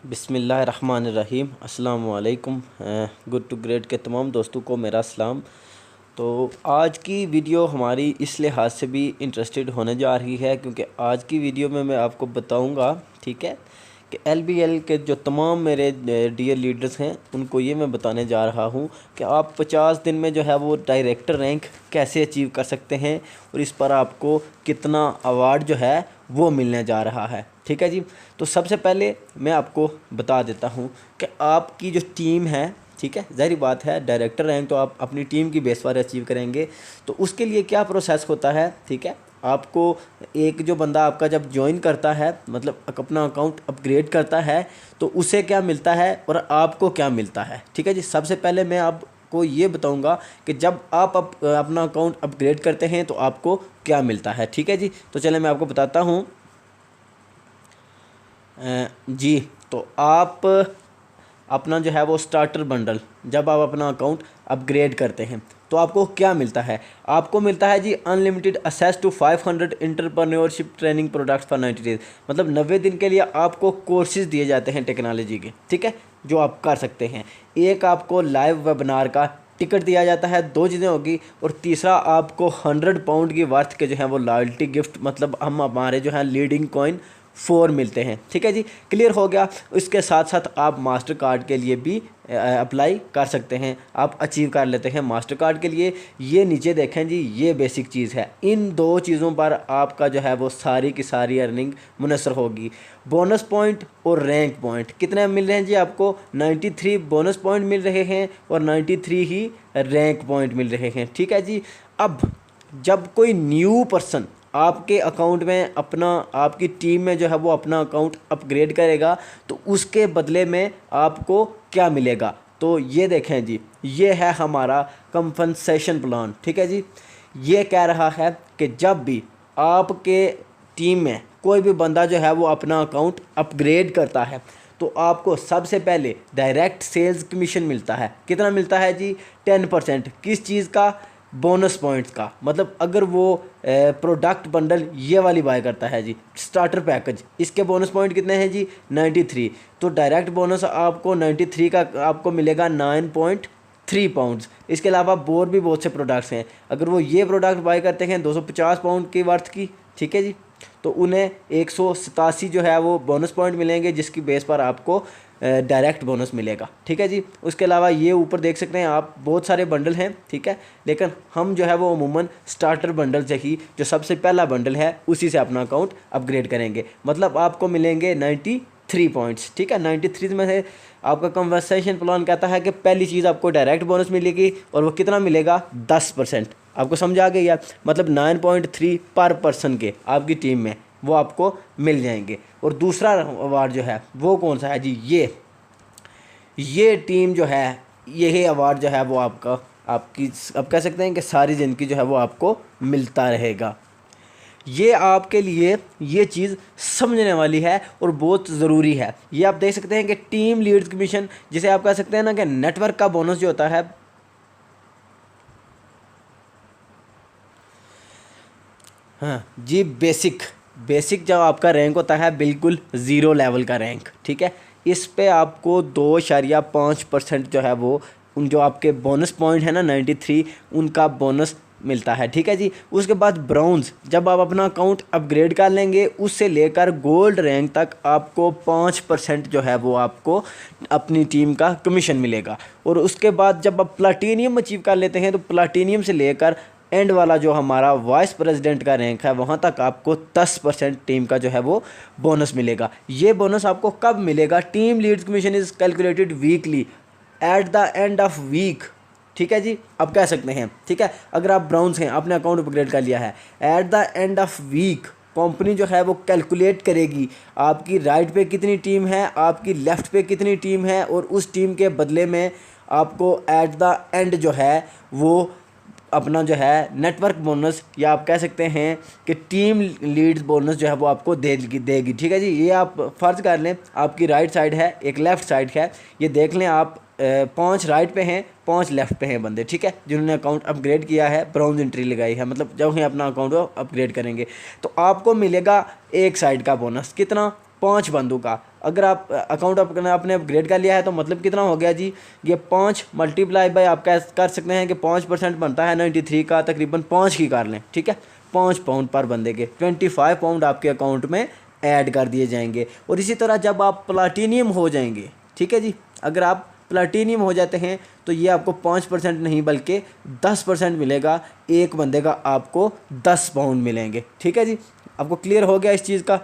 बिस्मिल्लाहिर्रहमानिर्रहीम। अस्सलाम वालेकुम। गुड टू ग्रेट के तमाम दोस्तों को मेरा सलाम। तो आज की वीडियो हमारी इस लिहाज से भी इंटरेस्टेड होने जा रही है क्योंकि आज की वीडियो में मैं आपको बताऊंगा, ठीक है, कि एलबीएल के जो तमाम मेरे डियर लीडर्स हैं उनको ये मैं बताने जा रहा हूँ कि आप 50 दिन में जो है वो डायरेक्टर रैंक कैसे अचीव कर सकते हैं और इस पर आपको कितना अवार्ड जो है वो मिलने जा रहा है। ठीक है जी। तो सबसे पहले मैं आपको बता देता हूँ कि आपकी जो टीम है, ठीक है, ज़ाहिर बात है डायरेक्टर रैंक तो आप अपनी टीम की बेस पर अचीव करेंगे। तो उसके लिए क्या प्रोसेस होता है, ठीक है, आपको एक जो बंदा आपका जब ज्वाइन करता है, मतलब अपना अकाउंट अपग्रेड करता है, तो उसे क्या मिलता है और आपको क्या मिलता है। ठीक है जी। सबसे पहले मैं आपको ये बताऊंगा कि जब आप अपना अकाउंट अपग्रेड करते हैं तो आपको क्या मिलता है। ठीक है जी। तो चले मैं आपको बताता हूँ। जी, तो आप अपना जो है वो स्टार्टर बंडल जब आप अपना अकाउंट अपग्रेड करते हैं तो आपको क्या मिलता है। आपको मिलता है जी unlimited access to 500 entrepreneurship training products for 90 days. मतलब 90 दिन के लिए आपको कोर्सेज दिए जाते हैं टेक्नोलॉजी के, ठीक है, जो आप कर सकते हैं। एक आपको लाइव वेबिनार का टिकट दिया जाता है, दो चीज़ें होगी, और तीसरा आपको 100 पाउंड की वर्थ के जो है वो लॉयल्टी गिफ्ट, मतलब हम हमारे जो है लीडिंग कॉइन 4 मिलते हैं। ठीक है जी, क्लियर हो गया। इसके साथ साथ आप मास्टर कार्ड के लिए भी अप्लाई कर सकते हैं, आप अचीव कर लेते हैं मास्टर कार्ड के लिए। ये नीचे देखें जी, ये बेसिक चीज़ है। इन दो चीज़ों पर आपका जो है वो सारी की सारी अर्निंग मुनसर होगी। बोनस पॉइंट और रैंक पॉइंट कितने मिल रहे हैं जी आपको? 93 बोनस पॉइंट मिल रहे हैं और 93 ही रैंक पॉइंट मिल रहे हैं। ठीक है जी। अब जब कोई न्यू पर्सन आपके अकाउंट में अपना, आपकी टीम में जो है वो अपना अकाउंट अपग्रेड करेगा तो उसके बदले में आपको क्या मिलेगा। तो ये देखें जी, ये है हमारा कंपनसेशन प्लान। ठीक है जी। ये कह रहा है कि जब भी आपके टीम में कोई भी बंदा जो है वो अपना अकाउंट अपग्रेड करता है तो आपको सबसे पहले डायरेक्ट सेल्स कमीशन मिलता है। कितना मिलता है जी? 10%। किस चीज़ का? बोनस पॉइंट्स का। मतलब अगर वो प्रोडक्ट बंडल ये वाली बाय करता है जी, स्टार्टर पैकेज, इसके बोनस पॉइंट कितने हैं जी? 93। तो डायरेक्ट बोनस आपको 93 का आपको मिलेगा 9.3 पाउंड्स। इसके अलावा और भी बहुत से प्रोडक्ट्स हैं। अगर वो ये प्रोडक्ट बाय करते हैं 250 पाउंड की वर्थ की, ठीक है जी, तो उन्हें 187 जो है वो बोनस पॉइंट मिलेंगे, जिसकी बेस पर आपको डायरेक्ट बोनस मिलेगा। ठीक है जी। उसके अलावा ये ऊपर देख सकते हैं आप, बहुत सारे बंडल हैं, ठीक है, लेकिन हम जो है वो अमूमन स्टार्टर बंडल से ही, जो सबसे पहला बंडल है उसी से अपना अकाउंट अपग्रेड करेंगे। मतलब आपको मिलेंगे 93 पॉइंट्स। ठीक है, 93 में से आपका कन्वर्सेशन प्लान कहता है कि पहली चीज़ आपको डायरेक्ट बोनस मिलेगी और वो कितना मिलेगा? 10%। आपको समझ आ गई यार? मतलब 9.3 पर पर्सन के आपकी टीम में वो आपको मिल जाएंगे। और दूसरा अवार्ड जो है वो कौन सा है जी? ये टीम जो है, यही अवार्ड जो है वो आपका, आपकी, आप कह सकते हैं कि सारी ज़िंदगी जो है वो आपको मिलता रहेगा। ये आपके लिए ये चीज़ समझने वाली है और बहुत ज़रूरी है। ये आप देख सकते हैं कि टीम लीड्स कमीशन, जिसे आप कह सकते हैं ना कि नेटवर्क का बोनस जो होता है, हाँ जी, बेसिक जब आपका रैंक होता है बिल्कुल ज़ीरो लेवल का रैंक, ठीक है, इस पे आपको 2.5% जो है वो उन जो आपके बोनस पॉइंट है ना 93, उनका बोनस मिलता है। ठीक है जी। उसके बाद ब्राउन्स, जब आप अपना अकाउंट अपग्रेड कर लेंगे, उससे लेकर गोल्ड रैंक तक आपको 5% जो है वो आपको अपनी टीम का कमीशन मिलेगा। और उसके बाद जब आप प्लाटीनियम अचीव कर लेते हैं तो प्लाटीनियम से लेकर एंड वाला जो हमारा वाइस प्रेसिडेंट का रैंक है, वहाँ तक आपको 10% टीम का जो है वो बोनस मिलेगा। ये बोनस आपको कब मिलेगा? Team leads commission is calculated weekly at the end of week. ठीक है जी, आप कह सकते हैं, ठीक है, अगर आप ब्राउन्स हैं, आपने अकाउंट अपग्रेड कर लिया है, at the end of week company जो है वो कैलकुलेट करेगी आपकी राइट पे कितनी टीम है, आपकी लेफ़्ट पे कितनी टीम है, और उस टीम के बदले में आपको एट द एंड जो है वो अपना जो है नेटवर्क बोनस, या आप कह सकते हैं कि टीम लीड्स बोनस जो है वो आपको देगी। ठीक है जी। ये आप फ़र्ज़ कर लें, आपकी राइट साइड है, एक लेफ़्ट साइड है, ये देख लें आप, 5 राइट पे हैं, 5 लेफ़्ट पे हैं बंदे, ठीक है, जिन्होंने अकाउंट अपग्रेड किया है, ब्राउन एंट्री लगाई है, मतलब जब हम अपना अकाउंट अपग्रेड करेंगे तो आपको मिलेगा एक साइड का बोनस। कितना? 5 बंदों का। अगर आप अकाउंट आपने अपग्रेड कर लिया है तो मतलब कितना हो गया जी, ये 5 मल्टीप्लाई बाय आप कर सकते हैं कि 5% बनता है 93 का, तकरीबन 5 की कर लें, ठीक है। 5 पाउंड पर बंदे के 25 पाउंड आपके अकाउंट में ऐड कर दिए जाएंगे। और इसी तरह जब आप प्लाटीनियम हो जाएंगे, ठीक है जी, अगर आप प्लाटीनियम हो जाते हैं तो ये आपको 5% नहीं बल्कि 10% मिलेगा, एक बंदे का आपको 10 पाउंड मिलेंगे, ठीक है जी। आपको क्लियर हो गया इस चीज़ का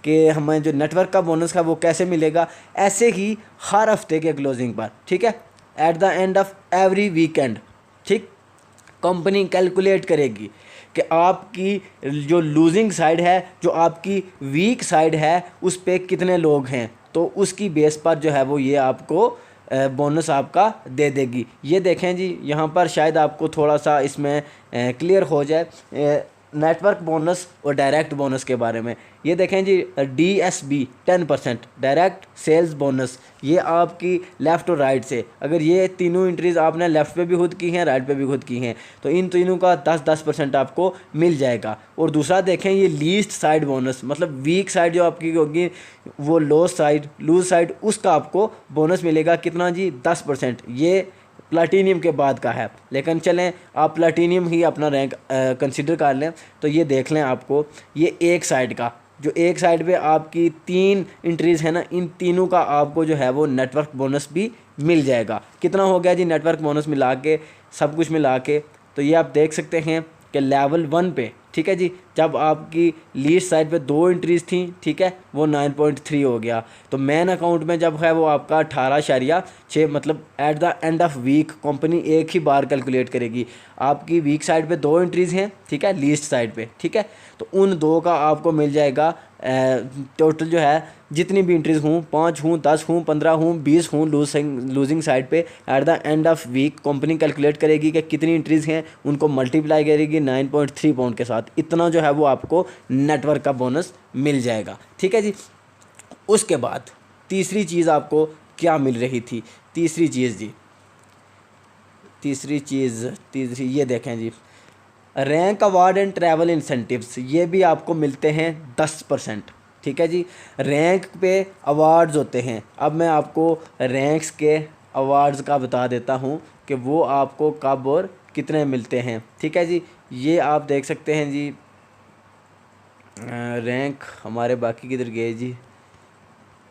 कि हमें जो नेटवर्क का बोनस का वो कैसे मिलेगा। ऐसे ही हर हफ्ते के क्लोजिंग पर, ठीक है, at the end of every weekend, ठीक, कंपनी कैलकुलेट करेगी कि आपकी जो लूजिंग साइड है, जो आपकी वीक साइड है, उस पे कितने लोग हैं, तो उसकी बेस पर जो है वो ये आपको बोनस आपका दे देगी। ये देखें जी, यहाँ पर शायद आपको थोड़ा सा इसमें क्लियर हो जाए नेटवर्क बोनस और डायरेक्ट बोनस के बारे में। ये देखें जी, DSB 10% डायरेक्ट सेल्स बोनस, ये आपकी लेफ़्ट और राइट से, अगर ये तीनों एंट्रीज़ आपने लेफ़्ट पे भी खुद की हैं, राइट पे भी खुद की हैं, तो इन तीनों का 10% आपको मिल जाएगा। और दूसरा देखें, ये लीस्ट साइड बोनस, मतलब वीक साइड जो आपकी होगी, वो लूज साइड उसका आपको बोनस मिलेगा कितना जी, 10%। ये प्लाटीनियम के बाद का है, लेकिन चलें आप प्लाटीनियम ही अपना रैंक कंसिडर कर लें तो ये देख लें, आपको ये एक साइड का, जो एक साइड पे आपकी 3 एंट्रीज़ है ना, इन तीनों का आपको जो है वो नेटवर्क बोनस भी मिल जाएगा। कितना हो गया जी नेटवर्क बोनस मिला के, सब कुछ मिला के, तो ये आप देख सकते हैं कि लेवल 1 पे, ठीक है जी, जब आपकी लीस्ट साइड पे 2 एंट्रीज़ थी, ठीक है, वो 9.3 हो गया। तो मेन अकाउंट में जब है वो आपका 18.6, मतलब at the end of week company एक ही बार कैलकुलेट करेगी। आपकी वीक साइड पे 2 एंट्रीज़ हैं, ठीक है, लीस्ट साइड पे, ठीक है, तो उन 2 का आपको मिल जाएगा टोटल जो है जितनी भी एंट्रीज़ हूँ, 5 हूँ, 10 हूँ, 15 हूँ, 20 हूँ, लूजिंग साइड पे at the end of week company calculate करेगी कि कितनी एंट्रीज़ हैं, उनको मल्टीप्लाई करेगी 9.3 पाउंड के साथ। इतना जो है वो आपको नेटवर्क का बोनस मिल जाएगा, ठीक है जी। उसके बाद तीसरी चीज़ आपको क्या मिल रही थी, तीसरी चीज़ ये देखें जी, rank award and travel incentives, ये भी आपको मिलते हैं 10%, ठीक है जी। रैंक पे अवार्ड्स होते हैं। अब मैं आपको रैंक्स के अवार्ड्स का बता देता हूँ कि वो आपको कब और कितने मिलते हैं, ठीक है जी। ये आप देख सकते हैं जी, रैंक हमारे बाकी किधर गए जी,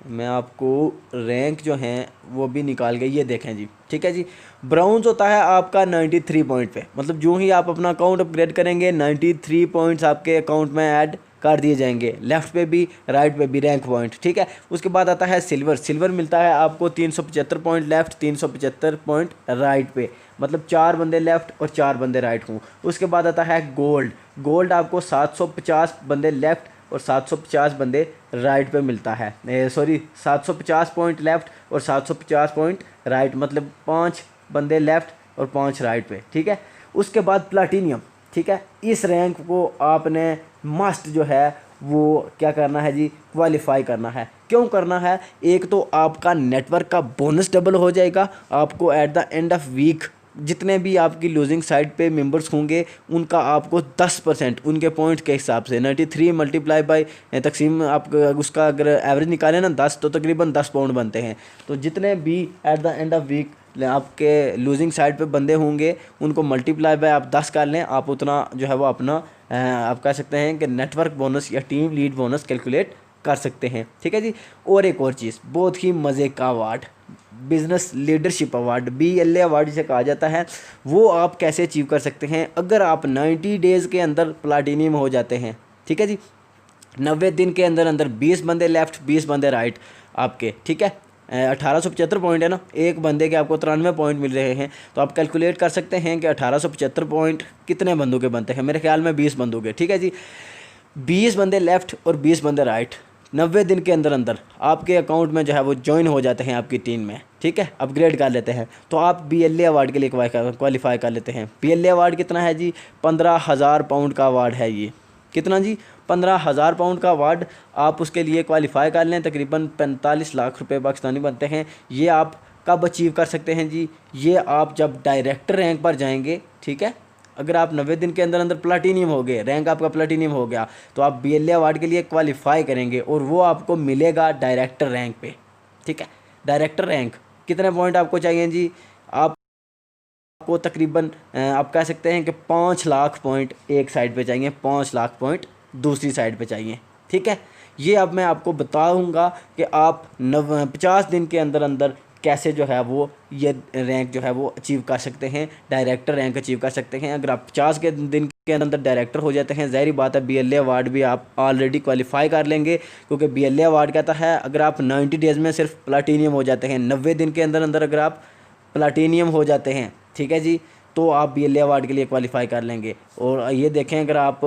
मैं आपको रैंक जो हैं वो भी निकाल गई, ये देखें जी, ठीक है जी। ब्राउन्स होता है आपका 93 पॉइंट पे, मतलब जो ही आप अपना अकाउंट अपग्रेड करेंगे 93 पॉइंट्स आपके अकाउंट में ऐड कर दिए जाएंगे, लेफ़्ट पे भी राइट पे भी रैंक पॉइंट, ठीक है। उसके बाद आता है सिल्वर मिलता है आपको 375 पॉइंट लेफ़्ट, 375 पॉइंट राइट पे, मतलब 4 बंदे लेफ़्ट और 4 बंदे राइट हों। उसके बाद आता है गोल्ड आपको 750 बंदे लेफ़्ट और 750 बंदे राइट पे मिलता है, 750 पॉइंट लेफ़्ट और 750 पॉइंट राइट, मतलब 5 बंदे लेफ़्ट और 5 राइट पे, ठीक है। उसके बाद प्लाटीनियम, ठीक है, इस रैंक को आपने मस्ट जो है वो क्या करना है जी, क्वालिफाई करना है। क्यों करना है, एक तो आपका नेटवर्क का बोनस डबल हो जाएगा, आपको at the end of week जितने भी आपकी लूजिंग साइड पे मेंबर्स होंगे उनका आपको 10% उनके पॉइंट के हिसाब से 93 मल्टीप्लाई बाय तकसीम आप उसका अगर एवरेज निकालें ना 10, तो तकरीबन 10 पाउंड बनते हैं। तो जितने भी at the end of week आपके लूजिंग साइड पे बंदे होंगे उनको मल्टीप्लाई बाय आप 10 कर लें, आप उतना जो है वो अपना आप कह सकते हैं कि नेटवर्क बोनस या टीम लीड बोनस कैलकुलेट कर सकते हैं, ठीक है जी। और एक और चीज़ बहुत ही मज़े का award, business leadership award, BLA award जिसे कहा जाता है, वो आप कैसे अचीव कर सकते हैं अगर आप 90 डेज़ के अंदर प्लाटीनियम हो जाते हैं, ठीक है जी। 90 दिन के अंदर 20 बंदे लेफ़्ट 20 बंदे राइट आपके, ठीक है, 1875 पॉइंट है ना, एक बंदे के आपको 93 पॉइंट मिल रहे हैं, तो आप कैलकुलेट कर सकते हैं कि 1875 पॉइंट कितने बंदों के बनते हैं, मेरे ख्याल में 20 बंदों के, ठीक है जी। 20 बंदे लेफ़्ट और 20 बंदे राइट 90 दिन के अंदर आपके अकाउंट में जो है वो ज्वाइन हो जाते हैं आपकी टीम में, ठीक है, अपग्रेड कर लेते हैं, तो आप BLA अवार्ड के लिए क्वालिफाई कर लेते हैं। BLA अवार्ड कितना है जी, 15,000 पाउंड का अवार्ड है ये, कितना जी, 15,000 पाउंड का अवार्ड आप उसके लिए क्वालिफाई कर लें, तकरीबन 45 लाख रुपए पाकिस्तानी बनते हैं। ये आप कब अचीव कर सकते हैं जी, ये आप जब डायरेक्टर रैंक पर जाएंगे, ठीक है, अगर आप 90 दिन के अंदर अंदर प्लाटीनियम हो गए, रैंक आपका प्लाटीनियम हो गया, तो आप BLA अवार्ड के लिए क्वालिफाई करेंगे और वो आपको मिलेगा डायरेक्टर रैंक पे। ठीक है, डायरेक्टर रैंक कितने पॉइंट आपको चाहिए जी? आपको तकरीबन आप कह सकते हैं कि 5 लाख पॉइंट एक साइड पे चाहिए, 5 लाख पॉइंट दूसरी साइड पे चाहिए। ठीक है, ये अब मैं आपको बताऊंगा कि आप 50 दिन के अंदर अंदर कैसे जो है वो ये रैंक जो है वो अचीव कर सकते हैं, डायरेक्टर रैंक अचीव कर सकते हैं। अगर आप 50 के दिन के अंदर डायरेक्टर हो जाते हैं, ज़ाहिर बात है BLA अवार्ड भी आप ऑलरेडी क्वालिफाई कर लेंगे, क्योंकि BLA अवार्ड कहता है अगर आप 90 डेज़ में सिर्फ प्लाटीनियम हो जाते हैं, 90 दिन के अंदर अंदर अगर आप प्लाटीनियम हो जाते हैं, ठीक है जी, तो आप BLA अवार्ड के लिए क्वालिफाई कर लेंगे। और ये देखें, अगर आप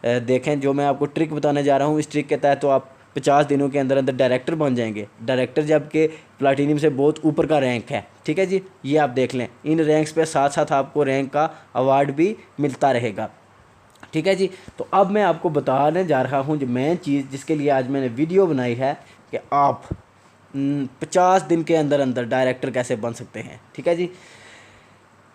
देखें जो मैं आपको ट्रिक बताने जा रहा हूँ, इस ट्रिक के तहत तो आप 50 दिनों के अंदर अंदर डायरेक्टर बन जाएंगे। डायरेक्टर जबकि प्लाटीनियम से बहुत ऊपर का रैंक है। ठीक है जी, ये आप देख लें, इन रैंक्स पे साथ साथ आपको रैंक का अवार्ड भी मिलता रहेगा। ठीक है जी, तो अब मैं आपको बताने जा रहा हूँ जो मेन चीज़ जिसके लिए आज मैंने वीडियो बनाई है कि आप 50 दिन के अंदर अंदर डायरेक्टर कैसे बन सकते हैं। ठीक है जी,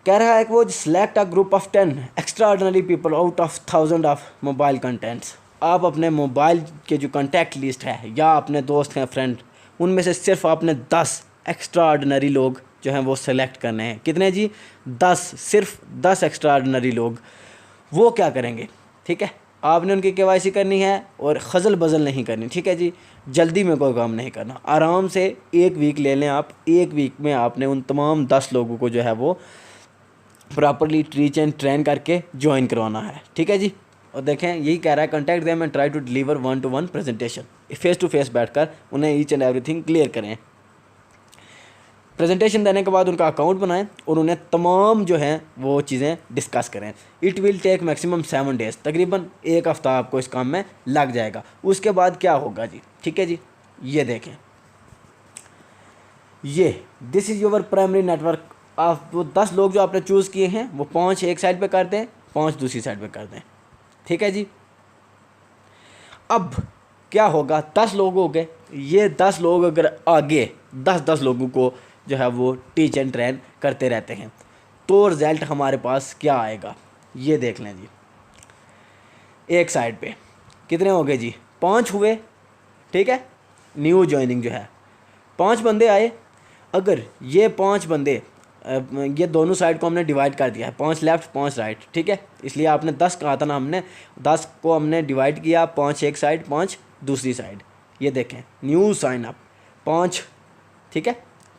कह रहा है कि वो select a group of 10 extra ordinary people out of 1000 of mobile contents. आप अपने मोबाइल के जो कॉन्टैक्ट लिस्ट है या अपने दोस्त हैं, फ्रेंड, उनमें से सिर्फ आपने 10 एक्स्ट्रा ऑर्डिनरी लोग जो हैं वो सेलेक्ट करने हैं। कितने जी? 10, सिर्फ 10 एक्स्ट्रा ऑर्डिनरी लोग। वो क्या करेंगे? ठीक है, आपने उनकी KYC करनी है और खजल बजल नहीं करनी। ठीक है जी, जल्दी में कोई काम नहीं करना, आराम से 1 वीक ले लें आप। 1 वीक में आपने उन तमाम 10 लोगों को जो है वो प्रॉपरली टीच एंड ट्रेन करके ज्वाइन करवाना है। ठीक है जी, और देखें यही कह रहा है, contact them and try to deliver 1-to-1 presentation. Face to face बैठकर उन्हें ईच एंड एवरीथिंग क्लियर करें। प्रेजेंटेशन देने के बाद उनका अकाउंट बनाएं और उन्हें तमाम जो हैं वो चीज़ें डिस्कस करें। It will take maximum 7 days, तकरीबन 1 हफ़्ता आपको इस काम में लग जाएगा। उसके बाद क्या होगा जी? ठीक है जी, ये देखें, ये this is your primary network. आप वो 10 लोग जो आपने चूज़ किए हैं वो 5 एक साइड पे कर दें, 5 दूसरी साइड पे कर दें। ठीक है जी, अब क्या होगा? 10 लोग हो गए, ये 10 लोग अगर आगे 10-10 लोगों को जो है वो टीच एंड ट्रेन करते रहते हैं तो रिज़ल्ट हमारे पास क्या आएगा? ये देख लें जी, एक साइड पे कितने हो गए जी? 5 हुए। ठीक है, न्यू ज्वाइनिंग जो है 5 बंदे आए। अगर ये 5 बंदे ये दोनों साइड को हमने डिवाइड कर दिया है, 5 लेफ़्ट 5 राइट। ठीक है, इसलिए आपने 10 कहा था ना, हमने 10 को हमने डिवाइड किया, 5 एक साइड 5 दूसरी साइड। ये देखें, न्यू साइन अप 5। ठीक है,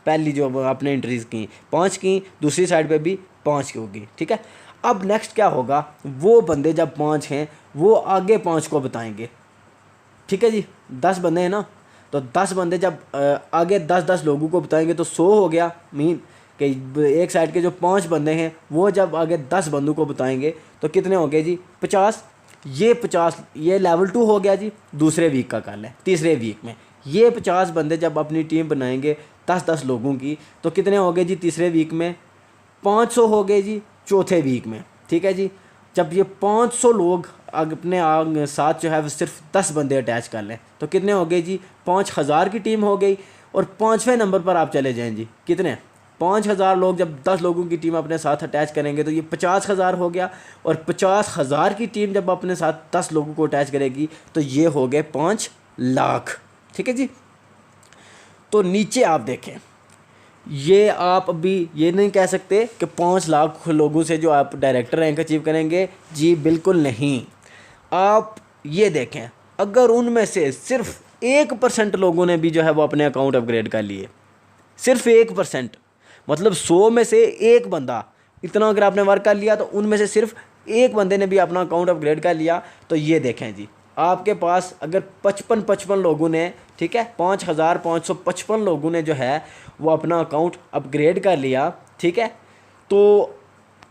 पहली जो आपने एंट्रीज की 5 की, दूसरी साइड पे भी 5 की होगी। ठीक है, अब नेक्स्ट क्या होगा? वो बंदे जब 5 हैं वो आगे 5 को बताएंगे। ठीक है जी, 10 बंदे हैं ना, तो 10 बंदे जब आगे 10-10 लोगों को बताएंगे तो 100 हो गया। मीन कि एक साइड के जो 5 बंदे हैं वो जब आगे 10 बंदों को बताएंगे तो कितने हो गए जी? 50। ये 50 ये लेवल 2 हो गया जी, दूसरे वीक का कल है, तीसरे वीक में। ये 50 बंदे जब अपनी टीम बनाएंगे 10-10 लोगों की तो कितने हो गए जी? तीसरे वीक में 500 हो गए जी, चौथे वीक में। ठीक है जी, जब ये 500 लोग अपने साथ जो है वो सिर्फ 10 बंदे अटैच कर लें तो कितने हो गए जी? 5000 की टीम हो गई। और 5वें नंबर पर आप चले जाएं जी, कितने? 5000 लोग जब 10 लोगों की टीम अपने साथ अटैच करेंगे तो ये 50,000 हो गया। और 50,000 की टीम जब अपने साथ 10 लोगों को अटैच करेगी तो ये हो गए 5 लाख। ठीक है जी, तो नीचे आप देखें, ये आप अभी ये नहीं कह सकते कि 5 लाख लोगों से जो आप डायरेक्टर रैंक अचीव करेंगे, जी बिल्कुल नहीं। आप ये देखें, अगर उनमें से सिर्फ 1% लोगों ने भी जो है वो अपने अकाउंट अपग्रेड कर लिए, सिर्फ 1%, मतलब 100 में से एक बंदा, इतना अगर आपने वर्क कर लिया तो उनमें से सिर्फ एक बंदे ने भी अपना अकाउंट अपग्रेड कर लिया तो ये देखें जी, आपके पास अगर 55 लोगों ने, ठीक है, 5555 लोगों ने जो है वो अपना अकाउंट अपग्रेड कर लिया, ठीक है, तो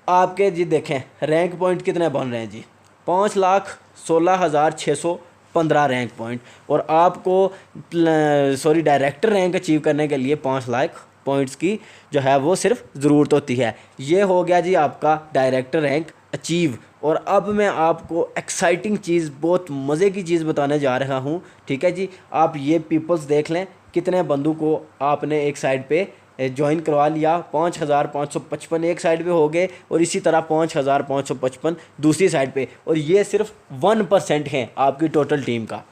आपके जी देखें रैंक पॉइंट कितने बन रहे हैं जी? 5,16,615 रैंक पॉइंट। और आपको डायरेक्टर रैंक अचीव करने के लिए 5 लाख पॉइंट्स की जो है वो सिर्फ ज़रूरत होती है। ये हो गया जी आपका डायरेक्टर रैंक अचीव। और अब मैं आपको एक्साइटिंग चीज़, बहुत मज़े की चीज़ बताने जा रहा हूँ। ठीक है जी, आप ये पीपल्स देख लें, कितने बंदों को आपने एक साइड पे ज्वाइन करवा लिया, 5,555 एक साइड पे हो गए और इसी तरह 5,555 दूसरी साइड पे, और ये सिर्फ 1% है आपकी टोटल टीम का।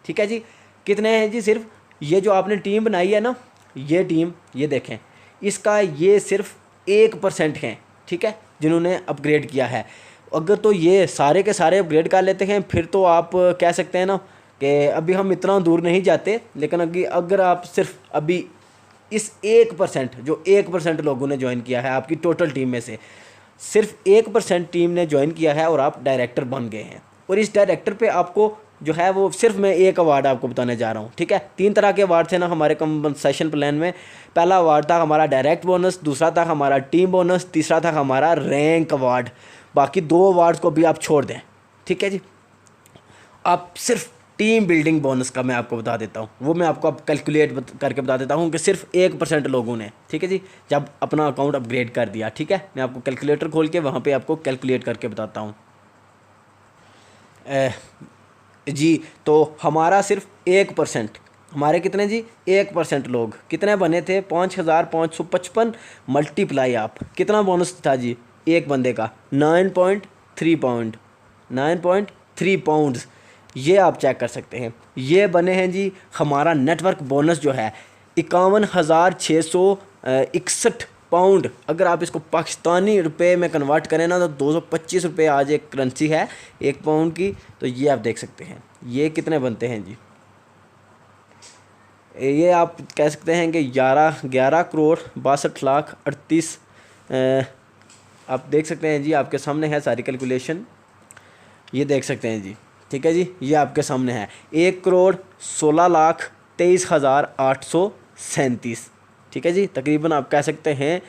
ठीक है जी, कितने हैं जी, सिर्फ ये जो आपने टीम बनाई है ना, ये टीम, ये देखें, इसका ये सिर्फ 1% है। ठीक है, जिन्होंने अपग्रेड किया है। अगर तो ये सारे के सारे अपग्रेड कर लेते हैं फिर तो आप कह सकते हैं ना कि अभी हम इतना दूर नहीं जाते, लेकिन अगर आप सिर्फ अभी इस 1%, जो 1% लोगों ने ज्वाइन किया है आपकी टोटल टीम में से, सिर्फ 1% टीम ने ज्वाइन किया है और आप डायरेक्टर बन गए हैं। और इस डायरेक्टर पे आपको जो है वो सिर्फ मैं एक अवार्ड आपको बताने जा रहा हूँ। ठीक है, 3 तरह के अवार्ड थे ना हमारे कंपनसेशन प्लान में। पहला अवार्ड था हमारा डायरेक्ट बोनस, दूसरा था हमारा टीम बोनस, तीसरा था हमारा रैंक अवार्ड। बाकी 2 अवार्ड्स को भी आप छोड़ दें। ठीक है जी, आप सिर्फ टीम बिल्डिंग बोनस का मैं आपको बता देता हूँ, वो मैं आपको अब कैलकुलेट करके बता देता हूँ कि सिर्फ 1% लोगों ने, ठीक है जी, जब अपना अकाउंट अपग्रेड कर दिया। ठीक है, मैं आपको कैलकुलेटर खोल के वहाँ पे आपको कैलकुलेट करके बताता हूँ। जी, तो हमारा सिर्फ 1%, हमारे कितने जी, 1% लोग कितने बने थे, 5,555 मल्टीप्लाई आप कितना बोनस था जी एक बंदे का, 9.3 पाउंड, 9.3 पाउंड्स। ये आप चेक कर सकते हैं, ये बने हैं जी हमारा नेटवर्क बोनस जो है 51,661 पाउंड। अगर आप इसको पाकिस्तानी रुपए में कन्वर्ट करें ना तो 225 रुपये आज एक करेंसी है 1 पाउंड की। तो ये आप देख सकते हैं ये कितने बनते हैं जी, ये आप कह सकते हैं कि 11 करोड़ 62 लाख 38, आप देख सकते हैं जी, आपके सामने है सारी कैलकुलेशन, ये देख सकते हैं जी। ठीक है जी, ये आपके सामने है 1 करोड़ 16 लाख 23,837। ठीक है जी, तकरीबन आप कह सकते हैं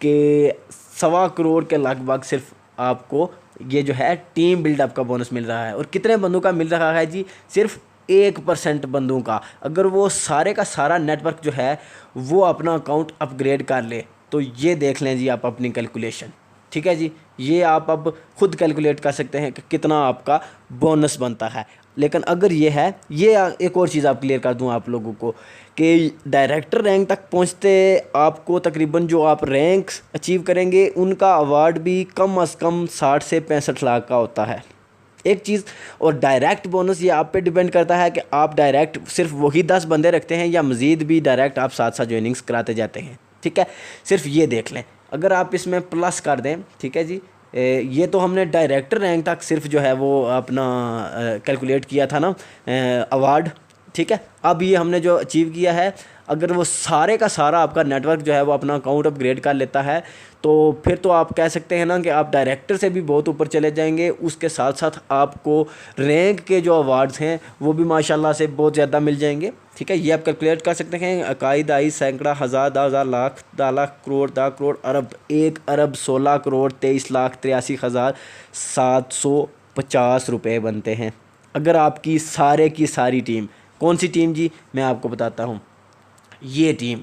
कि 1.25 करोड़ के लगभग सिर्फ आपको ये जो है टीम बिल्डअप का बोनस मिल रहा है। और कितने बंदों का मिल रहा है जी, सिर्फ 1% बंदों का। अगर वो सारे का सारा नेटवर्क जो है वो अपना अकाउंट अपग्रेड कर ले तो ये देख लें जी आप अपनी कैलकुलेशन। ठीक है जी, ये आप अब खुद कैलकुलेट कर सकते हैं कि कितना आपका बोनस बनता है। लेकिन अगर ये है, ये एक और चीज़ आप क्लियर कर दूं आप लोगों को कि डायरेक्टर रैंक तक पहुंचते आपको तकरीबन जो आप रैंक्स अचीव करेंगे उनका अवार्ड भी कम अज़ कम 60 से 65 लाख का होता है एक चीज़। और डायरेक्ट बोनस ये आप पे डिपेंड करता है कि आप डायरेक्ट सिर्फ वही 10 बंदे रखते हैं या मज़ीद भी डायरेक्ट आप साथ साथ ज्वाइनिंग्स कराते जाते हैं। ठीक है, सिर्फ ये देख लें। अगर आप इसमें प्लस कर दें, ठीक है जी, ये तो हमने डायरेक्टर रैंक तक सिर्फ जो है वो अपना कैलकुलेट किया था ना अवार्ड। ठीक है, अब ये हमने जो अचीव किया है, अगर वो सारे का सारा आपका नेटवर्क जो है वो अपना अकाउंट अपग्रेड कर लेता है तो फिर तो आप कह सकते हैं ना कि आप डायरेक्टर से भी बहुत ऊपर चले जाएंगे। उसके साथ साथ आपको रैंक के जो अवार्ड्स हैं वो भी माशाल्लाह से बहुत ज़्यादा मिल जाएंगे। ठीक है, ये आप कैलकुलेट कर सकते हैं, इकाई, दाई, सैकड़ा, हज़ार, 10,000, लाख, 10 लाख, करोड़, 10 करोड़, अरब, 1 अरब 16 करोड़ 23 लाख 83,750 रुपये बनते हैं। अगर आपकी सारे की सारी टीम, कौन सी टीम जी, मैं आपको बताता हूँ, ये टीम,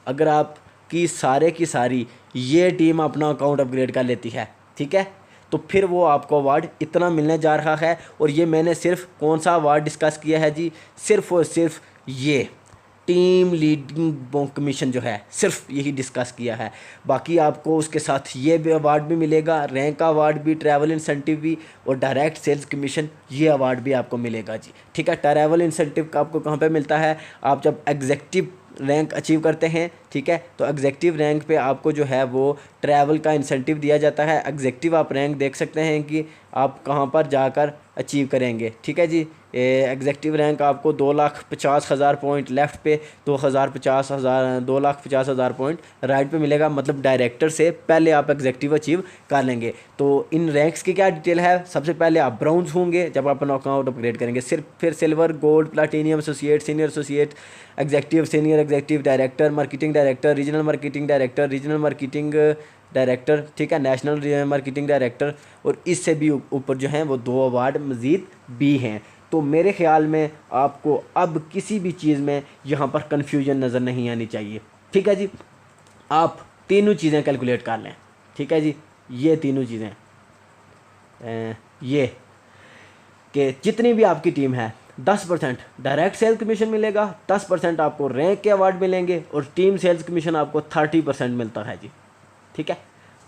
अगर आपकी सारे की सारी ये टीम अपना अकाउंट अपग्रेड कर लेती है, ठीक है, तो फिर वो आपको अवार्ड इतना मिलने जा रहा है। और ये मैंने सिर्फ कौन सा अवार्ड डिस्कस किया है जी, सिर्फ और सिर्फ ये टीम लीडिंग कमीशन जो है, सिर्फ यही डिस्कस किया है। बाकी आपको उसके साथ ये भी अवार्ड भी मिलेगा, रैंक का अवार्ड भी, ट्रैवल इंसेंटिव भी और डायरेक्ट सेल्स कमीशन, ये अवार्ड भी आपको मिलेगा जी। ठीक है, ट्रैवल इंसेंटिव का आपको कहाँ पे मिलता है, आप जब एग्जेक्टिव रैंक अचीव करते हैं, ठीक है, तो एग्जेक्टिव रैंक पे आपको जो है वो ट्रैवल का इंसेंटिव दिया जाता है। एग्जेक्टिव आप रैंक देख सकते हैं कि आप कहाँ पर जाकर अचीव करेंगे। ठीक है जी, एग्जेक्टिव रैंक आपको 2,50,000 पॉइंट लेफ़्ट पे, 2,50,000 पॉइंट राइट पे मिलेगा। मतलब डायरेक्टर से पहले आप एग्जेक्टिव अचीव कर लेंगे। तो इन रैंक्स की क्या डिटेल है, सबसे पहले आप ब्राउन्स होंगे जब आप अपना अकाउंट अपग्रेड करेंगे, फिर silver, gold, platinum, associate, senior associate, executive, senior executive, director, marketing director, regional marketing director, regional marketing director, ठीक है, नेशनल मार्केटिंग डायरेक्टर, और इससे भी ऊपर जो हैं वो 2 अवार्ड मज़ीद भी हैं। तो मेरे ख़्याल में आपको अब किसी भी चीज़ में यहाँ पर कन्फ्यूजन नज़र नहीं आनी चाहिए। ठीक है जी, आप तीनों चीज़ें कैलकुलेट कर लें। ठीक है जी, ये तीनों चीज़ें ये कि जितनी भी आपकी टीम है 10% डायरेक्ट सेल्स कमीशन मिलेगा, 10% आपको रैंक के अवार्ड मिलेंगे और टीम सेल्स कमीशन आपको 30% मिलता है जी। ठीक है,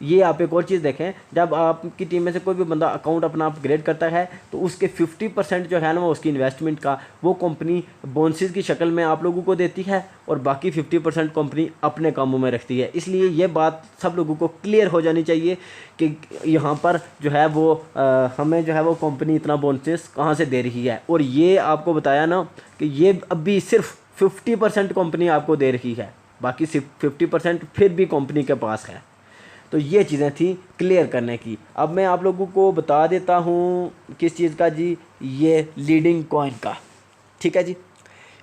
ये आप एक और चीज़ देखें, जब आपकी टीम में से कोई भी बंदा अकाउंट अपना अपग्रेड करता है तो उसके 50% जो है ना वो उसकी इन्वेस्टमेंट का वो कंपनी बोनसेस की शक्ल में आप लोगों को देती है और बाकी 50% कंपनी अपने कामों में रखती है। इसलिए ये बात सब लोगों को क्लियर हो जानी चाहिए कि यहाँ पर जो है वो हमें जो है वो कंपनी इतना बोनसेस कहाँ से दे रही है। और ये आपको बताया ना कि ये अभी सिर्फ 50% कंपनी आपको दे रही है, बाकी सिर्फ 50% फिर भी कंपनी के पास है। तो ये चीज़ें थी क्लियर करने की। अब मैं आप लोगों को बता देता हूँ किस चीज़ का जी, ये लीडिंग कॉइन का। ठीक है जी,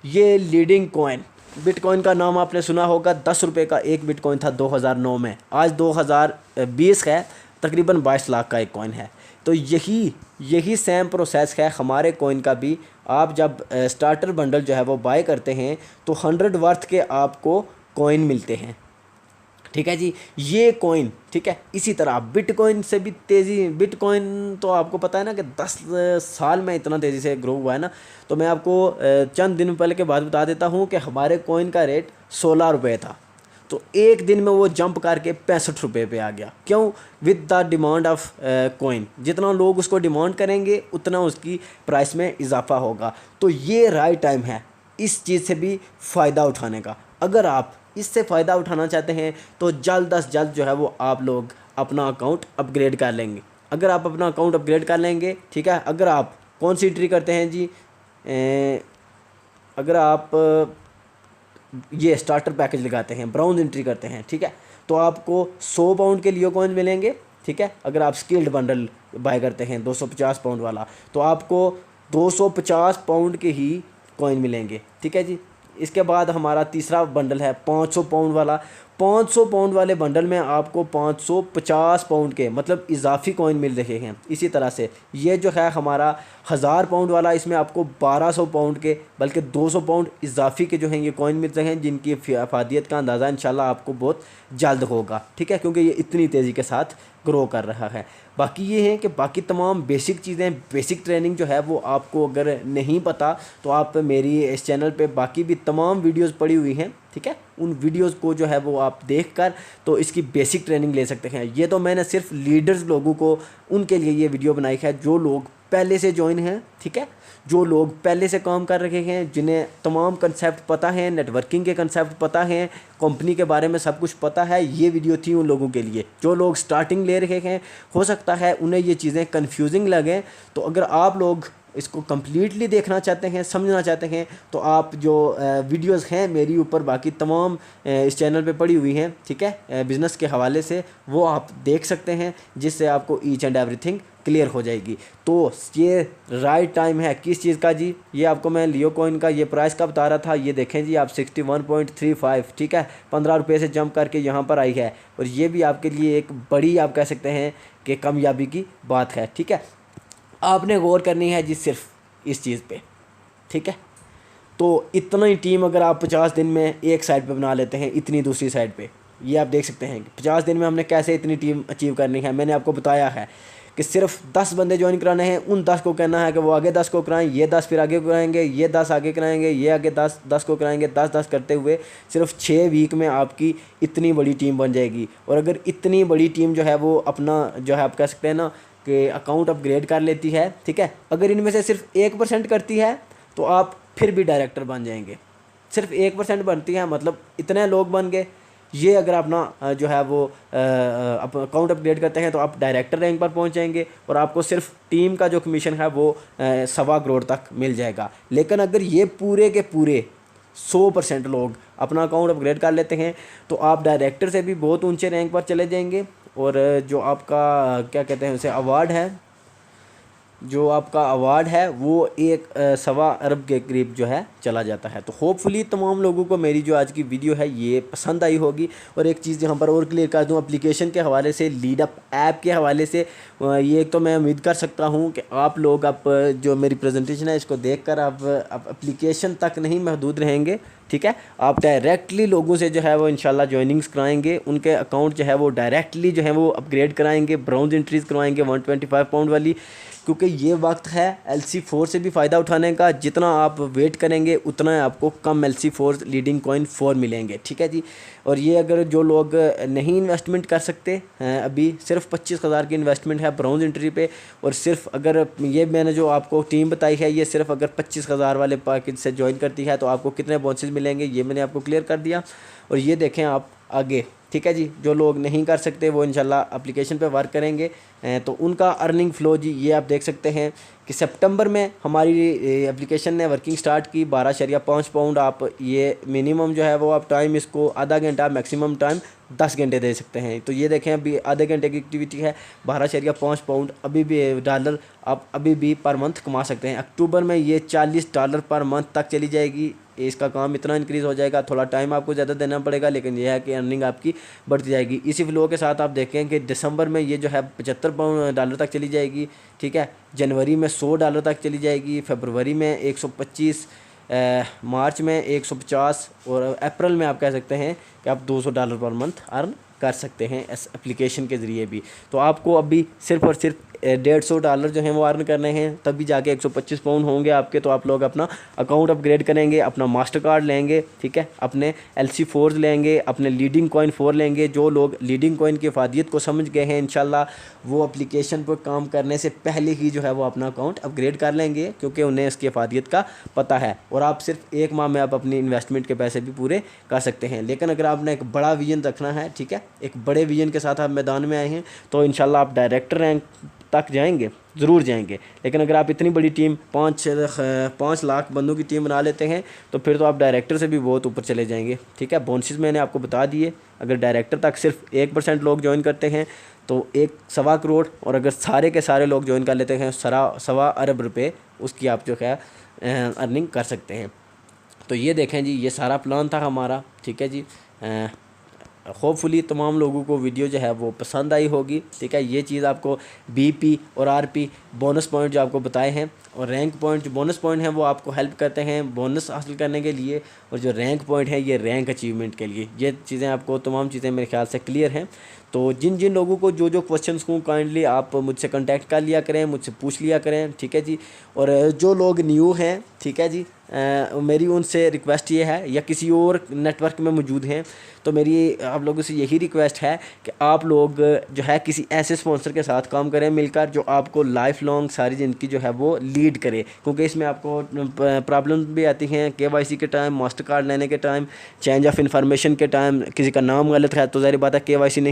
ये लीडिंग कॉइन, बिटकॉइन का नाम आपने सुना होगा। 10 रुपये का एक बिटकॉइन था 2009 में, आज 2020 है, तकरीबन 22 लाख का एक कॉइन है। तो यही सेम प्रोसेस है हमारे कॉइन का भी। आप जब स्टार्टर बंडल जो है वो बाय करते हैं तो 100 वर्थ के आपको कॉइन मिलते हैं। ठीक है जी, ये कॉइन, ठीक है, इसी तरह बिटकॉइन से भी तेज़ी, बिटकॉइन तो आपको पता है ना कि 10 साल में इतना तेज़ी से ग्रो हुआ है ना। तो मैं आपको चंद दिन पहले के बाद बता देता हूँ कि हमारे कॉइन का रेट 16 रुपये था, तो एक दिन में वो जंप करके 65 रुपये पे आ गया। क्यों? With the demand of coin, जितना लोग उसको डिमांड करेंगे उतना उसकी प्राइस में इजाफा होगा। तो ये राइट टाइम है इस चीज़ से भी फ़ायदा उठाने का। अगर आप इससे फ़ायदा उठाना चाहते हैं तो जल्द अज जल्द जो है वो आप लोग अपना अकाउंट अपग्रेड कर लेंगे। अगर आप अपना अकाउंट अपग्रेड कर लेंगे, ठीक है, अगर आप कौन सी एंट्री करते हैं जी, अगर आप ये स्टार्टर पैकेज लगाते हैं, ब्राउन एंट्री करते हैं, ठीक है, तो आपको 100 पाउंड के लियो कॉइन मिलेंगे। ठीक है, अगर आप स्किल्ड बंडल बाय करते हैं 250 पाउंड वाला तो आपको 250 पाउंड के ही कॉइन मिलेंगे। ठीक है जी, इसके बाद हमारा तीसरा बंडल है 500 पाउंड वाला। 500 पाउंड वाले बंडल में आपको 550 पाउंड के मतलब इजाफी कॉइन मिल रहे हैं। इसी तरह से ये जो है हमारा 1000 पाउंड वाला, इसमें आपको 1200 पाउंड के बल्कि 200 पाउंड इजाफी के जो हैं ये कॉइन मिल रहे हैं, जिनकी अफादियत का अंदाज़ा इंशाल्लाह आपको बहुत जल्द होगा। ठीक है, क्योंकि ये इतनी तेज़ी के साथ ग्रो कर रहा है। बाकी ये है कि बाकी तमाम बेसिक चीज़ें, बेसिक ट्रेनिंग जो है वो आपको अगर नहीं पता तो आप मेरी इस चैनल पे बाकी भी तमाम वीडियोस पड़ी हुई हैं। ठीक है, उन वीडियोस को जो है वो आप देखकर तो इसकी बेसिक ट्रेनिंग ले सकते हैं। ये तो मैंने सिर्फ लीडर्स लोगों को, उनके लिए ये वीडियो बनाई है जो लोग पहले से ज्वाइन हैं। ठीक है, जो लोग पहले से काम कर रहे हैं, जिन्हें तमाम कंसेप्ट पता है, नेटवर्किंग के कंसेप्ट पता हैं, कंपनी के बारे में सब कुछ पता है। ये वीडियो थी उन लोगों के लिए जो लोग स्टार्टिंग ले रहे हैं। हो सकता है उन्हें ये चीज़ें कंफ्यूजिंग लगें, तो अगर आप लोग इसको कम्प्लीटली देखना चाहते हैं, समझना चाहते हैं, तो आप जो वीडियोस हैं मेरी ऊपर बाकी तमाम इस चैनल पे पड़ी हुई हैं, ठीक है, बिज़नेस के हवाले से, वो आप देख सकते हैं, जिससे आपको ईच एंड एवरीथिंग क्लियर हो जाएगी। तो ये राइट टाइम है किस चीज़ का जी, ये आपको मैं लियो कॉइन का ये प्राइस का बता रहा था। ये देखें जी आप 61.35, ठीक है, 15 रुपये से जंप करके यहाँ पर आई है। और ये भी आपके लिए एक बड़ी, आप कह सकते हैं कि कामयाबी की बात है। ठीक है, आपने गौर करनी है जी सिर्फ इस चीज़ पे। ठीक है, तो इतना ही टीम अगर आप 50 दिन में एक साइड पे बना लेते हैं, इतनी दूसरी साइड पे, ये आप देख सकते हैं 50 दिन में हमने कैसे इतनी टीम अचीव करनी है। मैंने आपको बताया है कि सिर्फ 10 बंदे ज्वाइन कराने हैं, उन 10 को कहना है कि वो आगे 10 को कराएं, ये 10 फिर आगे कराएंगे, ये 10 आगे कराएंगे, ये आगे 10 को कराएंगे, 10 करते हुए सिर्फ 6 वीक में आपकी इतनी बड़ी टीम बन जाएगी। और अगर इतनी बड़ी टीम जो है वो अपना जो है आप कह सकते हैं ना कि अकाउंट अपग्रेड कर लेती है, ठीक है, अगर इनमें से सिर्फ 1% करती है तो आप फिर भी डायरेक्टर बन जाएंगे। सिर्फ 1% बनती है मतलब इतने लोग बन गए। ये अगर अपना जो है वो अकाउंट अपग्रेड करते हैं तो आप डायरेक्टर रैंक पर पहुंच जाएंगे और आपको सिर्फ टीम का जो कमीशन है वो 1.25 करोड़ तक मिल जाएगा। लेकिन अगर ये पूरे के पूरे 100% लोग अपना अकाउंट अपग्रेड कर लेते हैं तो आप डायरेक्टर से भी बहुत ऊंचे रैंक पर चले जाएंगे। और जो आपका क्या कहते हैं उसे अवार्ड है, जो आपका अवार्ड है वो 1.25 अरब के करीब जो है चला जाता है। तो होपफुली तमाम लोगों को मेरी जो आज की वीडियो है ये पसंद आई होगी। और एक चीज़ यहाँ पर और क्लियर कर दूँ, एप्लीकेशन के हवाले से, लीडअप ऐप के हवाले से, ये एक तो मैं उम्मीद कर सकता हूँ कि आप लोग अब जो मेरी प्रेजेंटेशन है इसको देखकर अब एप्लीकेशन तक नहीं महदूद रहेंगे। ठीक है। आप डायरेक्टली लोगों से जो है वो इंशाल्लाह ज्वाइनिंग्स कराएंगे, उनके अकाउंट जो है वो डायरेक्टली जो है वो अपग्रेड कराएंगे, ब्राउन्स एंट्रीज करवाएंगे 125 पाउंड वाली, क्योंकि ये वक्त है LC4 से भी फ़ायदा उठाने का। जितना आप वेट करेंगे उतना आपको कम LC4 लीडिंग कॉइन 4 मिलेंगे, ठीक है जी। और ये अगर जो लोग नहीं इन्वेस्टमेंट कर सकते हैं, अभी सिर्फ 25,000 की इन्वेस्टमेंट है ब्राउन्स एंट्री पे, और सिर्फ अगर ये मैंने जो आपको टीम बताई है ये सिर्फ अगर 25,000 वाले पैकेज से ज्वाइन करती है तो आपको कितने बोनसेस मिलेंगे ये मैंने आपको क्लियर कर दिया। और ये देखें आप आगे, ठीक है जी। जो लोग नहीं कर सकते वो इंशाल्लाह एप्लीकेशन पे वर्क करेंगे, तो उनका अर्निंग फ़्लो जी ये आप देख सकते हैं कि सितंबर में हमारी एप्लीकेशन ने वर्किंग स्टार्ट की 12.5 पाउंड। आप ये मिनिमम जो है वो आप टाइम इसको आधा घंटा, मैक्सिमम टाइम 10 घंटे दे सकते हैं। तो ये देखें अभी आधे घंटे की एक्टिविटी है, 12.5 पाउंड अभी भी डॉलर आप अभी भी पर मंथ कमा सकते हैं। अक्टूबर में ये $40 पर मंथ तक चली जाएगी। इसका काम इतना इंक्रीज़ हो जाएगा, थोड़ा टाइम आपको ज़्यादा देना पड़ेगा, लेकिन यह है कि अर्निंग आपकी बढ़ती जाएगी। इसी फ्लो के साथ आप देखें कि दिसंबर में ये जो है $75 तक चली जाएगी, ठीक है। जनवरी में $100 तक चली जाएगी, फरवरी में 125, मार्च में 150, और अप्रैल में आप कह सकते हैं कि आप $200 पर मंथ अर्न कर सकते हैं इस एप्लीकेशन के ज़रिए भी। तो आपको अभी सिर्फ और सिर्फ $150 जो हैं वो अर्न करने हैं, तभी जाके 125 पाउंड होंगे आपके। तो आप लोग अपना अकाउंट अपग्रेड करेंगे, अपना मास्टर कार्ड लेंगे, ठीक है, अपने LC4 लेंगे, अपने लीडिंग कॉइन 4 लेंगे। जो लोग लीडिंग कॉइन की अफादियत को समझ गए हैं इंशाल्लाह वो एप्लीकेशन पर काम करने से पहले ही जो है वो अपना अकाउंट अपग्रेड कर लेंगे, क्योंकि उन्हें इसकी अफादियत का पता है। और आप सिर्फ 1 माह में आप अपनी इन्वेस्टमेंट के पैसे भी पूरे कर सकते हैं। लेकिन अगर आपने एक बड़ा विजन रखना है, ठीक है, एक बड़े विजन के साथ आप मैदान में आए हैं, तो इंशाल्लाह आप डायरेक्टर रैंक तक जाएंगे, ज़रूर जाएंगे। लेकिन अगर आप इतनी बड़ी टीम 5 लाख बंदों की टीम बना लेते हैं तो फिर तो आप डायरेक्टर से भी बहुत ऊपर चले जाएंगे, ठीक है। बोनसेस मैंने आपको बता दिए। अगर डायरेक्टर तक सिर्फ 1% लोग ज्वाइन करते हैं तो 1.25 करोड़, और अगर सारे के सारे लोग ज्वाइन कर लेते हैं 1.25 अरब रुपये उसकी आप जो है अर्निंग कर सकते हैं। तो ये देखें जी, ये सारा प्लान था हमारा, ठीक है जी। होपफुली तमाम लोगों को वीडियो जो है वो पसंद आई होगी, ठीक है। ये चीज़ आपको BP और RP बोनस पॉइंट जो आपको बताए हैं, और रैंक पॉइंट जो बोनस पॉइंट हैं वो आपको हेल्प करते हैं बोनस हासिल करने के लिए, और जो रैंक पॉइंट है ये रैंक अचीवमेंट के लिए। ये चीज़ें आपको तमाम चीज़ें मेरे ख्याल से क्लियर हैं। तो जिन जिन लोगों को जो क्वेश्चंस को काइंडली आप मुझसे कांटेक्ट कर लिया करें, मुझसे पूछ लिया करें, ठीक है जी। और जो लोग न्यू हैं, ठीक है जी, मेरी उनसे रिक्वेस्ट ये है, या किसी और नेटवर्क में मौजूद हैं, तो मेरी आप लोगों से यही रिक्वेस्ट है कि आप लोग जो है किसी ऐसे स्पॉन्सर के साथ काम करें मिलकर, जो आपको लाइफ लॉन्ग सारी ज़िंदगी जो है वो लीड करे। क्योंकि इसमें आपको प्रॉब्लम भी आती हैं KYC के टाइम, मास्टर कार्ड लेने के टाइम, चेंज ऑफ इन्फॉर्मेशन के टाइम। किसी का नाम गलत है तो ज़ाहिर बात है KYC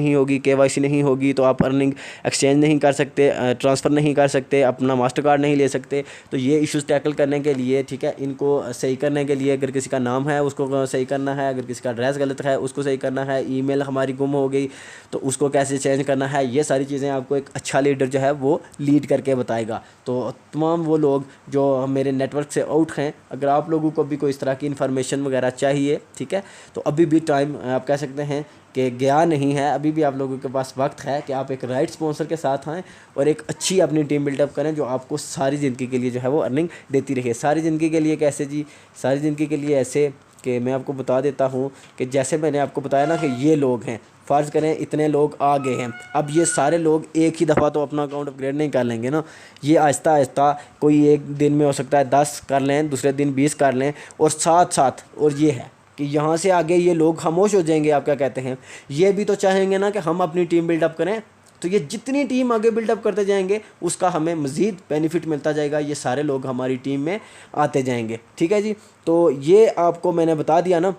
नहीं होगी तो आप अर्निंग एक्सचेंज नहीं कर सकते, ट्रांसफ़र नहीं कर सकते, अपना मास्टर कार्ड नहीं ले सकते। तो ये इश्यूज़ टैकल करने के लिए, ठीक है, इनको सही करने के लिए, अगर किसी का नाम है उसको सही करना है, अगर किसी का एड्रेस गलत है उसको सही करना है, ईमेल हमारी गुम हो गई तो उसको कैसे चेंज करना है, ये सारी चीज़ें आपको एक अच्छा लीडर जो है वो लीड करके बताएगा। तो तमाम वो लोग जो मेरे नेटवर्क से आउट हैं, अगर आप लोगों को भी कोई इस तरह की इन्फॉर्मेशन वगैरह चाहिए, ठीक है, तो अभी भी टाइम आप कह सकते हैं कि गया नहीं है। अभी भी आप लोगों के पास वक्त है कि आप एक राइट स्पॉन्सर के साथ आएँ और एक अच्छी अपनी टीम बिल्डअप करें जो आपको सारी ज़िंदगी के लिए जो है वो अर्निंग देती रहे। सारी ज़िंदगी के लिए कैसे जी? सारी ज़िंदगी के लिए ऐसे कि मैं आपको बता देता हूँ कि जैसे मैंने आपको बताया ना कि ये लोग हैं, फ़र्ज़ करें इतने लोग आ गए हैं, अब ये सारे लोग एक ही दफ़ा तो अपना अकाउंट अपग्रेड नहीं कर लेंगे ना। ये आहिस्ता आहिस्ता, कोई एक दिन में हो सकता है 10 कर लें, दूसरे दिन 20 कर लें, और साथ साथ और ये है कि यहाँ से आगे ये लोग खामोश हो जाएंगे। आप क्या कहते हैं? ये भी तो चाहेंगे ना कि हम अपनी टीम बिल्डअप करें, तो ये जितनी टीम आगे बिल्डअप करते जाएंगे उसका हमें मज़ीद बेनिफिट मिलता जाएगा। ये सारे लोग हमारी टीम में आते जाएंगे, ठीक है जी। तो ये आपको मैंने बता दिया ना,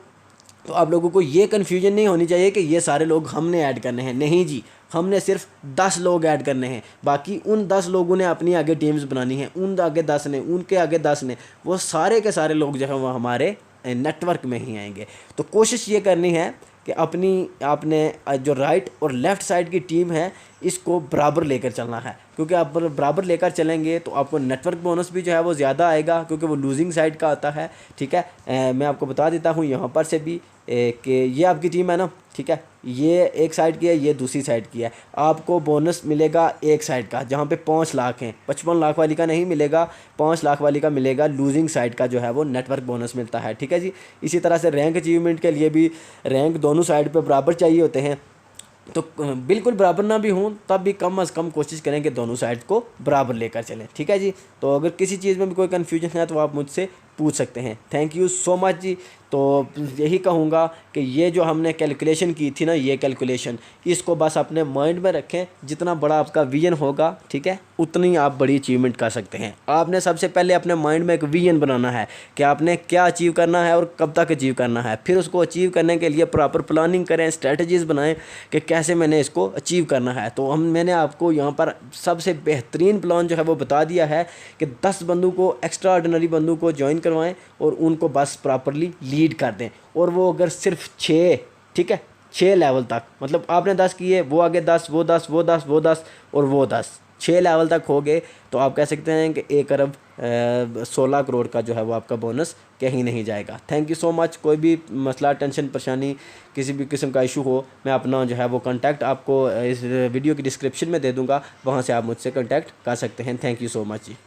तो आप लोगों को ये कन्फ्यूजन नहीं होनी चाहिए कि ये सारे लोग हमने ऐड करने हैं। नहीं जी, हमने सिर्फ 10 लोग ऐड करने हैं, बाकी उन 10 लोगों ने अपनी आगे टीम्स बनानी है, उन आगे 10 ने, उनके आगे 10 ने, वो सारे के सारे लोग जो है वो हमारे नेटवर्क में ही आएंगे। तो कोशिश ये करनी है कि आपने जो राइट और लेफ़्ट साइड की टीम है इसको बराबर लेकर चलना है। क्योंकि आप बराबर लेकर चलेंगे तो आपको नेटवर्क बोनस भी जो है वो ज़्यादा आएगा, क्योंकि वो लूजिंग साइड का आता है। ठीक है, मैं आपको बता देता हूँ यहाँ पर से भी कि ये आपकी टीम है ना, ठीक है, ये एक साइड की है, ये दूसरी साइड की है। आपको बोनस मिलेगा एक साइड का, जहाँ पे 5 लाख हैं, 55 लाख वाली का नहीं मिलेगा, 5 लाख वाली का मिलेगा। लूजिंग साइड का जो है वो नेटवर्क बोनस मिलता है। ठीक है जी। इसी तरह से रैंक अचीवमेंट के लिए भी रैंक दोनों साइड पे बराबर चाहिए होते हैं, तो बिल्कुल बराबर ना भी हों तब भी कम अज़ कम कोशिश करें कि दोनों साइड को बराबर लेकर चलें। ठीक है जी। तो अगर किसी चीज़ में भी कोई कन्फ्यूजन है तो आप मुझसे पूछ सकते हैं। थैंक यू सो मच जी। तो यही कहूँगा कि ये जो हमने कैलकुलेशन की थी ना, ये कैलकुलेशन इसको बस अपने माइंड में रखें। जितना बड़ा आपका विजन होगा, ठीक है, उतनी आप बड़ी अचीवमेंट कर सकते हैं। आपने सबसे पहले अपने माइंड में एक विजन बनाना है कि आपने क्या अचीव करना है और कब तक अचीव करना है। फिर उसको अचीव करने के लिए प्रॉपर प्लानिंग करें, स्ट्रेटजीज़ बनाएं कि कैसे मैंने इसको अचीव करना है। तो मैंने आपको यहाँ पर सबसे बेहतरीन प्लान जो है वो बता दिया है कि 10 बंदों को, एक्स्ट्रा ऑर्डिनरी बंदों को ज्वाइन करवाएं और उनको बस प्रॉपरली लीड कर दें। और वो अगर सिर्फ 6, ठीक है, 6 लेवल तक, मतलब आपने 10 किए, वो आगे 10, वो 10, वो 10, वो 10 और वो 10, 6 लेवल तक हो गए, तो आप कह सकते हैं कि 1 अरब 16 करोड़ का जो है वो आपका बोनस कहीं नहीं जाएगा। Thank you so much. कोई भी मसला, टेंशन, परेशानी, किसी भी किस्म का इशू हो, मैं अपना जो है वो कांटेक्ट आपको इस वीडियो की डिस्क्रिप्शन में दे दूँगा, वहाँ से आप मुझसे कांटेक्ट कर सकते हैं। Thank you so much ji.